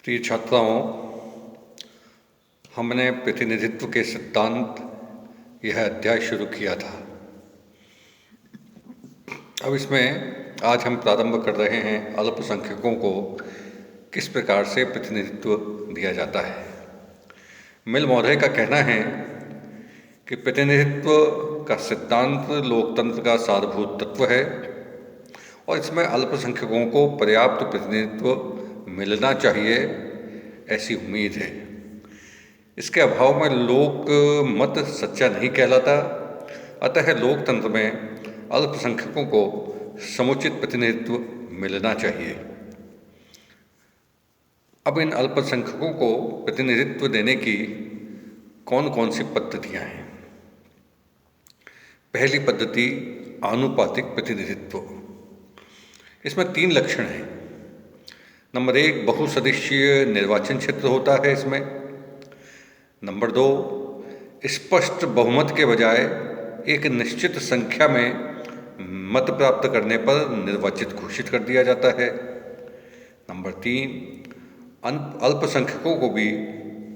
प्रिय छात्राओं, हमने प्रतिनिधित्व के सिद्धांत यह अध्याय शुरू किया था। अब इसमें आज हम प्रारंभ कर रहे हैं अल्पसंख्यकों को किस प्रकार से प्रतिनिधित्व दिया जाता है। मिल महोदय का कहना है कि प्रतिनिधित्व का सिद्धांत लोकतंत्र का सारभूत तत्व है और इसमें अल्पसंख्यकों को पर्याप्त प्रतिनिधित्व मिलना चाहिए, ऐसी उम्मीद है। इसके अभाव में लोक मत सच्चा नहीं कहलाता, अतः लोकतंत्र में अल्पसंख्यकों को समुचित प्रतिनिधित्व मिलना चाहिए। अब इन अल्पसंख्यकों को प्रतिनिधित्व देने की कौन कौन सी पद्धतियां हैं। पहली पद्धति आनुपातिक प्रतिनिधित्व। इसमें 3 लक्षण हैं। नंबर 1, बहुसदस्यीय निर्वाचन क्षेत्र होता है इसमें। नंबर 2, स्पष्ट बहुमत के बजाय एक निश्चित संख्या में मत प्राप्त करने पर निर्वाचित घोषित कर दिया जाता है। नंबर 3, अल्पसंख्यकों को भी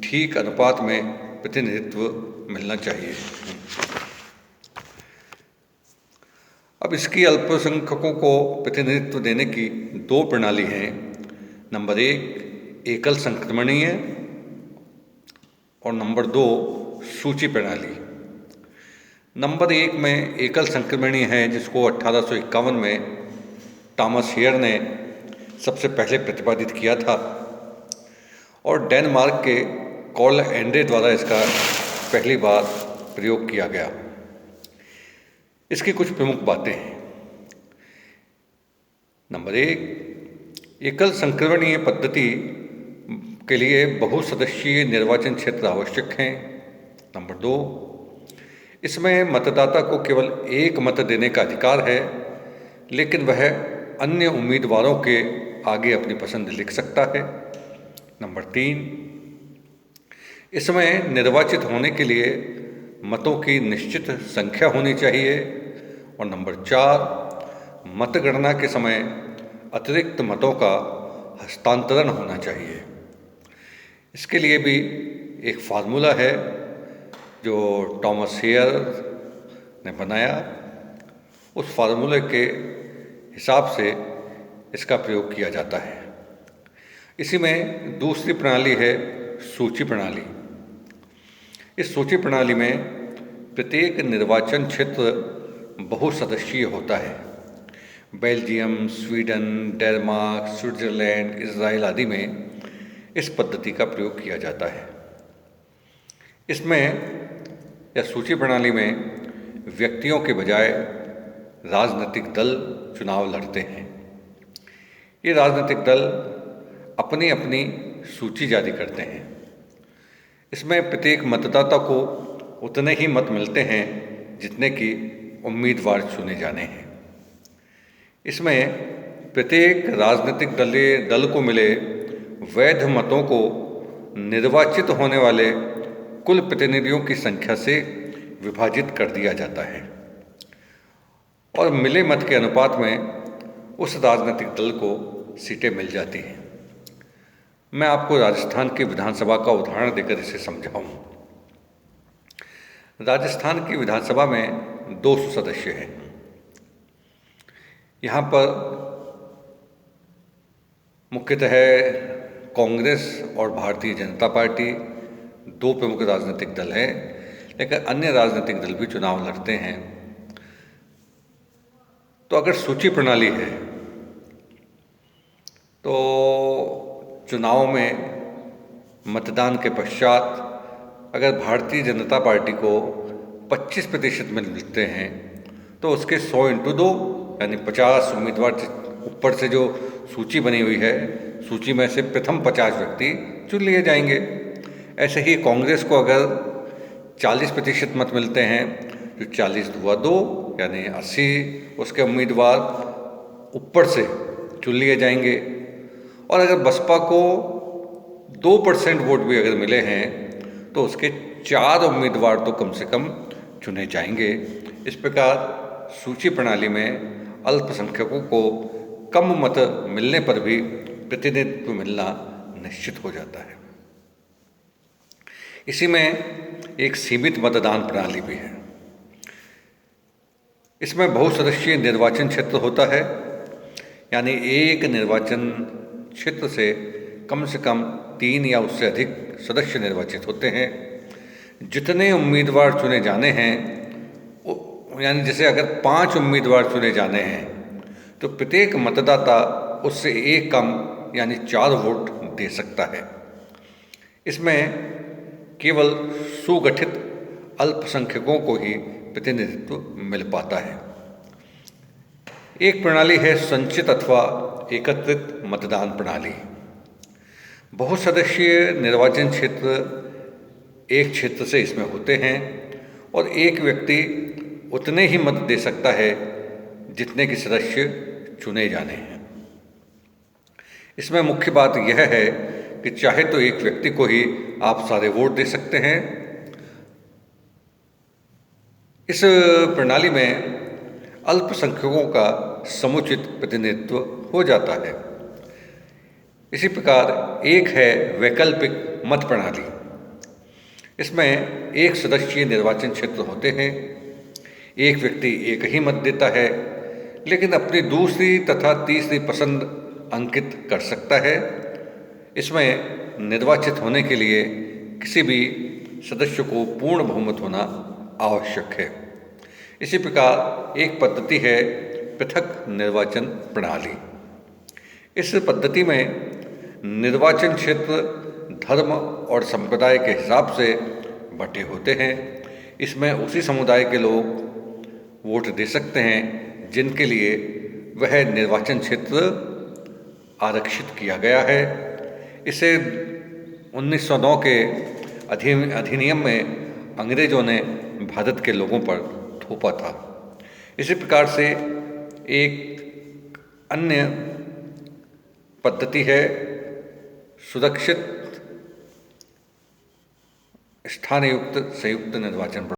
ठीक अनुपात में प्रतिनिधित्व मिलना चाहिए। अब इसकी अल्पसंख्यकों को प्रतिनिधित्व देने की 2 प्रणाली हैं। नंबर 1, एकल संक्रमणीय और नंबर 2, सूची प्रणाली। नंबर 1 में एकल संक्रमणीय है, जिसको 1851 में टॉमस हेयर ने सबसे पहले प्रतिपादित किया था और डेनमार्क के कार्ल एंड्रे द्वारा इसका पहली बार प्रयोग किया गया। इसकी कुछ प्रमुख बातें हैं। नंबर 1, एकल संक्रमणीय पद्धति के लिए बहुसदस्यीय निर्वाचन क्षेत्र आवश्यक हैं। नंबर 2, इसमें मतदाता को केवल एक मत देने का अधिकार है, लेकिन वह अन्य उम्मीदवारों के आगे अपनी पसंद लिख सकता है। नंबर 3, इसमें निर्वाचित होने के लिए मतों की निश्चित संख्या होनी चाहिए। और नंबर 4, मतगणना के समय अतिरिक्त मतों का हस्तांतरण होना चाहिए। इसके लिए भी एक फार्मूला है जो टॉमस हेयर ने बनाया। उस फार्मूले के हिसाब से इसका प्रयोग किया जाता है। इसी में दूसरी प्रणाली है सूची प्रणाली। इस सूची प्रणाली में प्रत्येक निर्वाचन क्षेत्र बहुसदस्यीय होता है। Belgium, Sweden, Denmark, Switzerland, Israel आदि में इस पद्धति का प्रयोग किया जाता है। इसमें या सूची प्रणाली में व्यक्तियों के बजाय राजनीतिक दल चुनाव लड़ते हैं। ये राजनीतिक दल अपनी अपनी सूची जारी करते हैं। इसमें प्रत्येक मतदाता को उतने ही मत मिलते हैं जितने कि उम्मीदवार चुने जाने हैं। इसमें प्रत्येक राजनीतिक दल को मिले वैध मतों को निर्वाचित होने वाले कुल प्रतिनिधियों की संख्या से विभाजित कर दिया जाता है और मिले मत के अनुपात में उस राजनीतिक दल को सीटें मिल जाती हैं। मैं आपको राजस्थान की विधानसभा का उदाहरण देकर इसे समझाऊं। राजस्थान की विधानसभा में 200 सदस्य हैं। यहाँ पर मुख्यतः कांग्रेस और भारतीय जनता पार्टी 2 प्रमुख राजनीतिक दल हैं, लेकिन अन्य राजनीतिक दल भी चुनाव लड़ते हैं। तो अगर सूची प्रणाली है तो चुनाव में मतदान के पश्चात अगर भारतीय जनता पार्टी को 25% मिलते हैं तो उसके 100x2 यानी 50 उम्मीदवार ऊपर से जो सूची बनी हुई है, सूची में से प्रथम 50 व्यक्ति चुन लिए जाएंगे। ऐसे ही कांग्रेस को अगर 40% मत मिलते हैं तो 40/2 यानी 80 उसके उम्मीदवार ऊपर से चुन लिए जाएंगे। और अगर बसपा को 2% वोट भी अगर मिले हैं तो उसके 4 उम्मीदवार तो कम से कम चुने जाएंगे। इस प्रकार सूची प्रणाली में अल्पसंख्यकों को कम मत मिलने पर भी प्रतिनिधित्व मिलना निश्चित हो जाता है। इसी में एक सीमित मतदान प्रणाली भी है। इसमें बहुसदस्यीय निर्वाचन क्षेत्र होता है, यानी एक निर्वाचन क्षेत्र से कम 3 या उससे अधिक सदस्य निर्वाचित होते हैं। जितने उम्मीदवार चुने जाने हैं, यानी जैसे अगर 5 उम्मीदवार चुने जाने हैं तो प्रत्येक मतदाता उससे एक कम यानी 4 वोट दे सकता है। इसमें केवल सुगठित अल्पसंख्यकों को ही प्रतिनिधित्व मिल पाता है। एक प्रणाली है संचित अथवा एकत्रित मतदान प्रणाली। बहुसदस्यीय निर्वाचन क्षेत्र एक क्षेत्र से इसमें होते हैं और एक व्यक्ति उतने ही मत दे सकता है जितने कि सदस्य चुने जाने हैं। इसमें मुख्य बात यह है कि चाहे तो एक व्यक्ति को ही आप सारे वोट दे सकते हैं। इस प्रणाली में अल्पसंख्यकों का समुचित प्रतिनिधित्व हो जाता है। इसी प्रकार एक है वैकल्पिक मत प्रणाली। इसमें एक सदस्यीय निर्वाचन क्षेत्र होते हैं। एक व्यक्ति एक ही मत देता है, लेकिन अपनी दूसरी तथा तीसरी पसंद अंकित कर सकता है। इसमें निर्वाचित होने के लिए किसी भी सदस्य को पूर्ण बहुमत होना आवश्यक है। इसी प्रकार एक पद्धति है पृथक निर्वाचन प्रणाली। इस पद्धति में निर्वाचन क्षेत्र धर्म और संप्रदाय के हिसाब से बटे होते हैं। इसमें उसी समुदाय के लोग वोट दे सकते हैं जिनके लिए वह निर्वाचन क्षेत्र आरक्षित किया गया है। इसे 1909 के अधिनियम में अंग्रेजों ने भारत के लोगों पर थोपा था। इसी प्रकार से एक अन्य पद्धति है सुरक्षित स्थानयुक्त संयुक्त निर्वाचन प्रणाली।